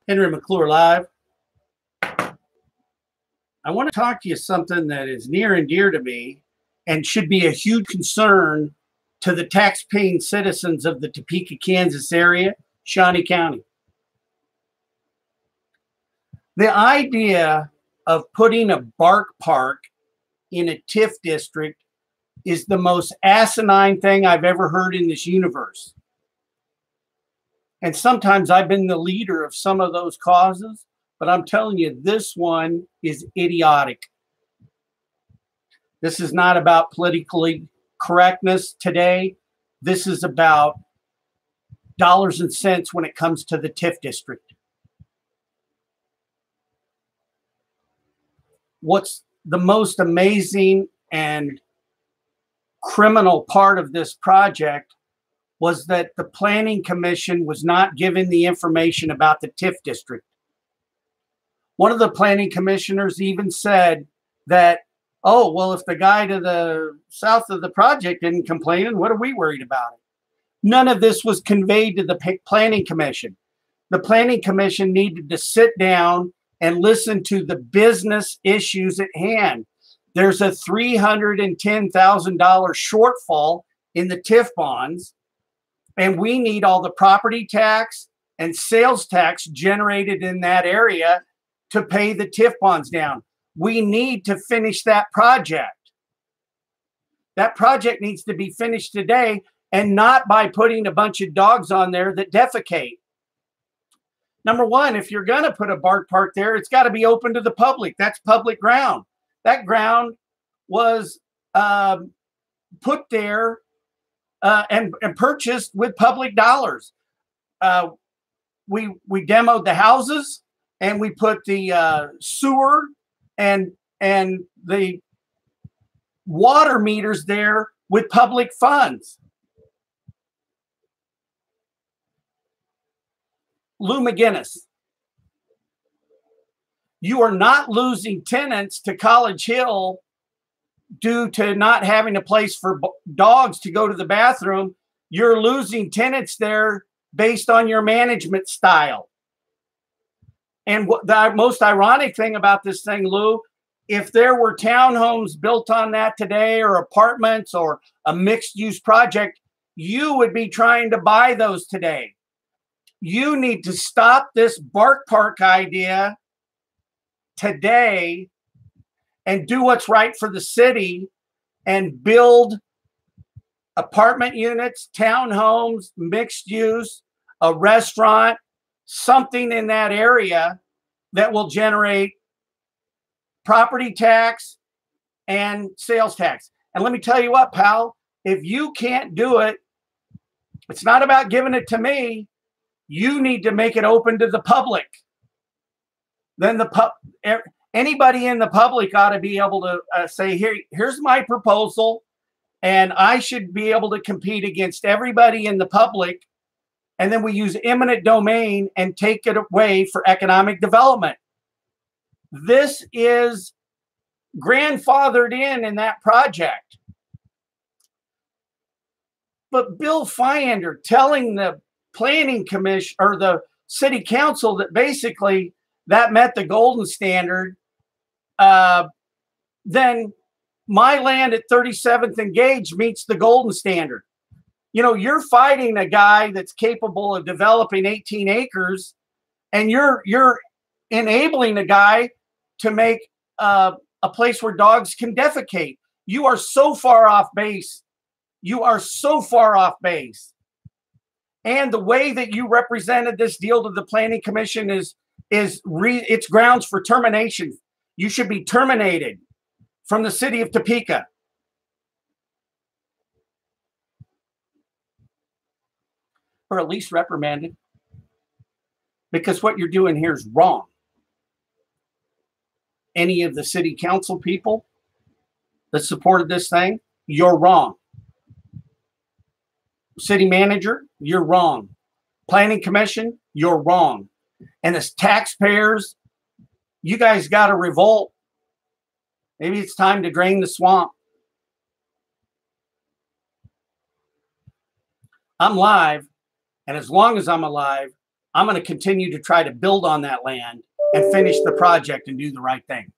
Henry McClure Live. I want to talk to you something that is near and dear to me and should be a huge concern to the tax-paying citizens of the Topeka, Kansas area, Shawnee County. The idea of putting a bark park in a TIF district is the most asinine thing I've ever heard in this universe. And sometimes I've been the leader of some of those causes, but I'm telling you, this one is idiotic. This is not about politically correctness today. This is about dollars and cents when it comes to the TIF district. What's the most amazing and criminal part of this project was that the Planning Commission was not given the information about the TIF district. One of the planning commissioners even said that, oh, well, if the guy to the south of the project didn't complain, what are we worried about it? None of this was conveyed to the Planning Commission. The Planning Commission needed to sit down and listen to the business issues at hand. There's a $310,000 shortfall in the TIF bonds, and we need all the property tax and sales tax generated in that area to pay the TIF bonds down. We need to finish that project. That project needs to be finished today, and not by putting a bunch of dogs on there that defecate. Number one, if you're going to put a bark park there, it's got to be open to the public. That's public ground. That ground was put there and purchased with public dollars. We demoed the houses, and we put the sewer and the water meters there with public funds. Lou McGinnis, you are not losing tenants to College Hill due to not having a place for dogs to go to the bathroom. You're losing tenants there based on your management style. And the most ironic thing about this thing, Lou, if there were townhomes built on that today, or apartments, or a mixed-use project, you would be trying to buy those today. You need to stop this bark park idea today and do what's right for the city and build apartment units, townhomes, mixed use, a restaurant, something in that area that will generate property tax and sales tax. And let me tell you what, pal, if you can't do it, it's not about giving it to me. You need to make it open to the public. Then anybody in the public ought to be able to say, here's my proposal, and I should be able to compete against everybody in the public. And then we use eminent domain and take it away for economic development. This is grandfathered in that project. But Bill Fyander telling the Planning Commission or the City Council that basically that met the golden standard, then my land at 37th and Gage meets the golden standard. You know, you're fighting a guy that's capable of developing 18 acres, and you're enabling a guy to make a place where dogs can defecate. You are so far off base. You are so far off base. And the way that you represented this deal to the Planning Commission is it's grounds for termination. You should be terminated from the city of Topeka. Or at least reprimanded, because what you're doing here is wrong. Any of the city council people that supported this thing, you're wrong. City manager, you're wrong. Planning Commission, you're wrong. And as taxpayers, you guys got to revolt. Maybe it's time to drain the swamp. I'm live. And as long as I'm alive, I'm going to continue to try to build on that land and finish the project and do the right thing.